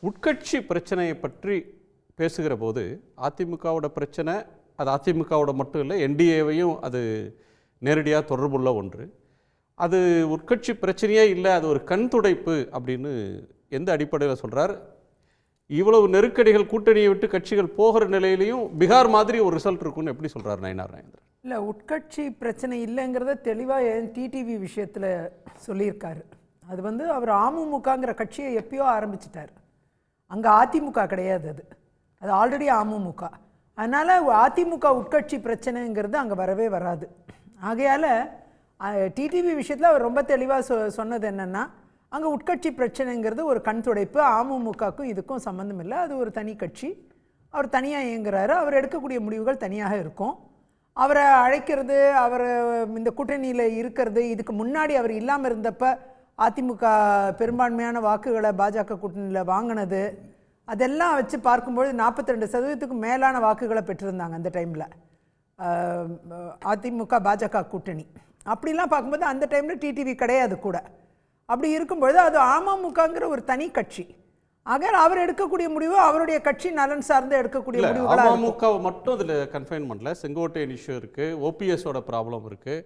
உட்கட்சி பிரச்சனையை பற்றி பேசுகிற போது அதிமுகவோட பிரச்சனை அது அதிமுகவோட மட்டும் இல்லை, என்டிஏவையும் அது நேரடியாக தொடர்புள்ள ஒன்று. அது உட்கட்சி பிரச்சனையே இல்லை, அது ஒரு கண் துடைப்பு அப்படின்னு எந்த அடிப்படையில் சொல்கிறார்? இவ்வளவு நெருக்கடிகள் கூட்டணியை விட்டு கட்சிகள் போகிற நிலையிலையும் பீகார் மாதிரி ஒரு ரிசல்ட் இருக்குன்னு எப்படி சொல்கிறார் நயினார் நாகேந்திரன்? இல்லை, உட்கட்சி பிரச்சனை இல்லைங்கிறத தெளிவாக டிடிவி விஷயத்தில் சொல்லியிருக்காரு. அது அவர் அமமுகங்கிற கட்சியை எப்பயோ ஆரம்பிச்சிட்டார். அங்கே அதிமுக கிடையாது, அது ஆல்ரெடி அமமுக. அதனால் அதிமுக உட்கட்சி பிரச்சனைங்கிறது அங்கே வரவே வராது. ஆகையால் டிடிவி விஷயத்தில் அவர் ரொம்ப தெளிவாக சொன்னது என்னென்னா, அங்கே உட்கட்சி பிரச்சனைங்கிறது ஒரு கண் துடைப்பு, அமமுகக்கும் இதுக்கும் சம்மந்தம் இல்லை, அது ஒரு தனி கட்சி, அவர் தனியாக இயங்குறாரு, அவர் எடுக்கக்கூடிய முடிவுகள் தனியாக இருக்கும். அவரை அழைக்கிறது, அவர் இந்த கூட்டணியில் இருக்கிறது, இதுக்கு முன்னாடி அவர் இல்லாமல் இருந்தப்போ அதிமுக பெரும்பான்மையான வாக்குகளை பாஜக கூட்டணியில் வாங்கினது, அதெல்லாம் வச்சு பார்க்கும்போது 42% மேலான வாக்குகளை பெற்றிருந்தாங்க அந்த டைமில் அதிமுக பாஜக கூட்டணி. அப்படிலாம் பார்க்கும்போது அந்த டைமில் டிடிவி கிடையாது கூட. அப்படி இருக்கும்பொழுது அது அமமுகங்கிற ஒரு தனி கட்சி. ஆக அவர் எடுக்கக்கூடிய முடிவு அவருடைய கட்சி நலன் சார்ந்து எடுக்கக்கூடிய முடிவுகள். அமமுக மட்டும் அதில் கன்ஃபைன் பண்ணல, செங்கோட்டையன் இஷ்யூ இருக்குது, ஓபிஎஸோட ப்ராப்ளம் இருக்குது.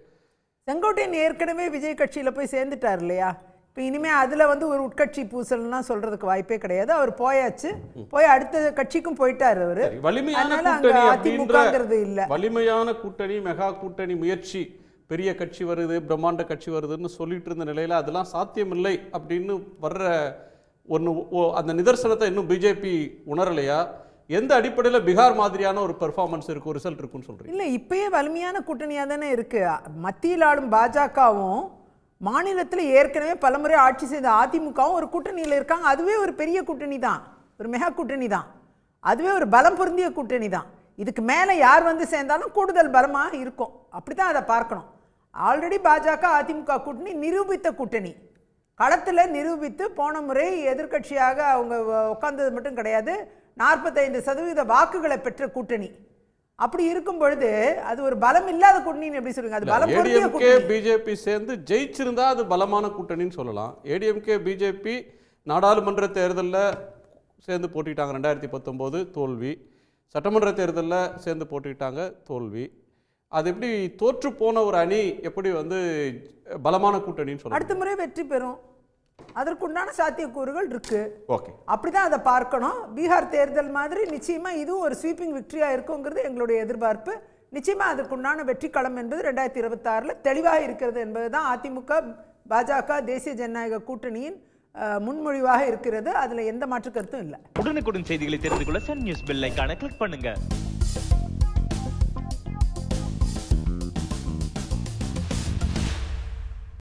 செங்கோட்டையன் ஏற்கனவே விஜய் கட்சியில் போய் சேர்ந்துட்டார் இல்லையா? இப்போ இனிமேல் அதில் ஒரு உட்கட்சி பூசல்னா சொல்கிறதுக்கு வாய்ப்பே கிடையாது. அவர் போயாச்சு, போய் அடுத்த கட்சிக்கும் போயிட்டார் அவர். அதிமுகங்கிறது இல்லை, வலிமையான கூட்டணி, மெகா கூட்டணி முயற்சி, பெரிய கட்சி வருது, பிரம்மாண்ட கட்சி வருதுன்னு சொல்லிட்டு இருந்த நிலையில் அதெல்லாம் சாத்தியமில்லை அப்படின்னு வர்ற ஒன்று, அந்த நிதர்சனத்தை இன்னும் பிஜேபி உணரலையா? எந்த அடிப்படையில் பீகார் மாதிரியான ஒரு பெர்ஃபார்மன்ஸ் இருக்கு, ஒரு ரிசல்ட் இருக்குன்னு சொல்றீங்க? இல்லை, இப்பயே வலிமையான கூட்டணியாக தானே இருக்கு. மத்தியில் ஆளும் பாஜகவும் மாநிலத்தில் ஏற்கனவே பலமுறை ஆட்சி செய்த அதிமுகவும் ஒரு கூட்டணியில் இருக்காங்க. அதுவே ஒரு பெரிய கூட்டணி தான், ஒரு மெகா கூட்டணி தான், அதுவே ஒரு பலம் பொருந்திய கூட்டணி தான். இதுக்கு மேலே யார் சேர்ந்தாலும் கூடுதல் பலமாக இருக்கும், அப்படி தான் அதை பார்க்கணும். ஆல்ரெடி பாஜக அதிமுக கூட்டணி நிரூபித்த கூட்டணி, களத்தில் நிரூபித்து போன முறை எதிர்கட்சியாக அவங்க உட்கார்ந்தது மட்டும் கிடையாது, 45% வாக்குகளை பெற்ற கூட்டணி. அப்படி இருக்கும் பொழுது அது ஒரு பலம் இல்லாத கூட்டணின்னு எப்படி சொல்லுங்க? அது பலம் பொருந்திய கூட்டணி. பிஜேபி சேர்ந்து ஜெயிச்சிருந்தா அது பலமான கூட்டணின்னு சொல்லலாம். ஏடிஎம்கே பிஜேபி நாடாளுமன்ற தேர்தலில் சேர்ந்து போட்டிட்டாங்க, 2019 தோல்வி, சட்டமன்ற தேர்தலில் சேர்ந்து போட்டிட்டாங்க தோல்வி. அது எப்படி தோற்று போன ஒரு அணி எப்படி பலமான கூட்டணின்னு சொல்லுங்க? அடுத்த முறை வெற்றி பெறும், அதற்குண்டான சாத்தியக்கூறுகள் இருக்கு. ஓகே, அப்படிதான் அதை பார்க்கணும். பீகார் தேர்தல் மாதிரி நிச்சயமா இதுவும் ஒரு ஸ்வீப்பிங் விக்டரியா இருக்குங்கிறது எங்களுடைய எதிர்பார்ப்பு. நிச்சயமா அதற்குண்டான வெற்றி களம் என்பது 2026 தெளிவாக இருக்கிறது என்பதுதான் அதிமுக பாஜக தேசிய ஜனநாயக கூட்டணியின் முன்மொழிவாக இருக்கிறது. அதுல எந்த மாற்று கருத்தும் இல்லை. உடனுக்குடன் செய்திகளை தெரிந்து கொள்ள சன் நியூஸ் பெல் ஐகானை கிளிக் பண்ணுங்க.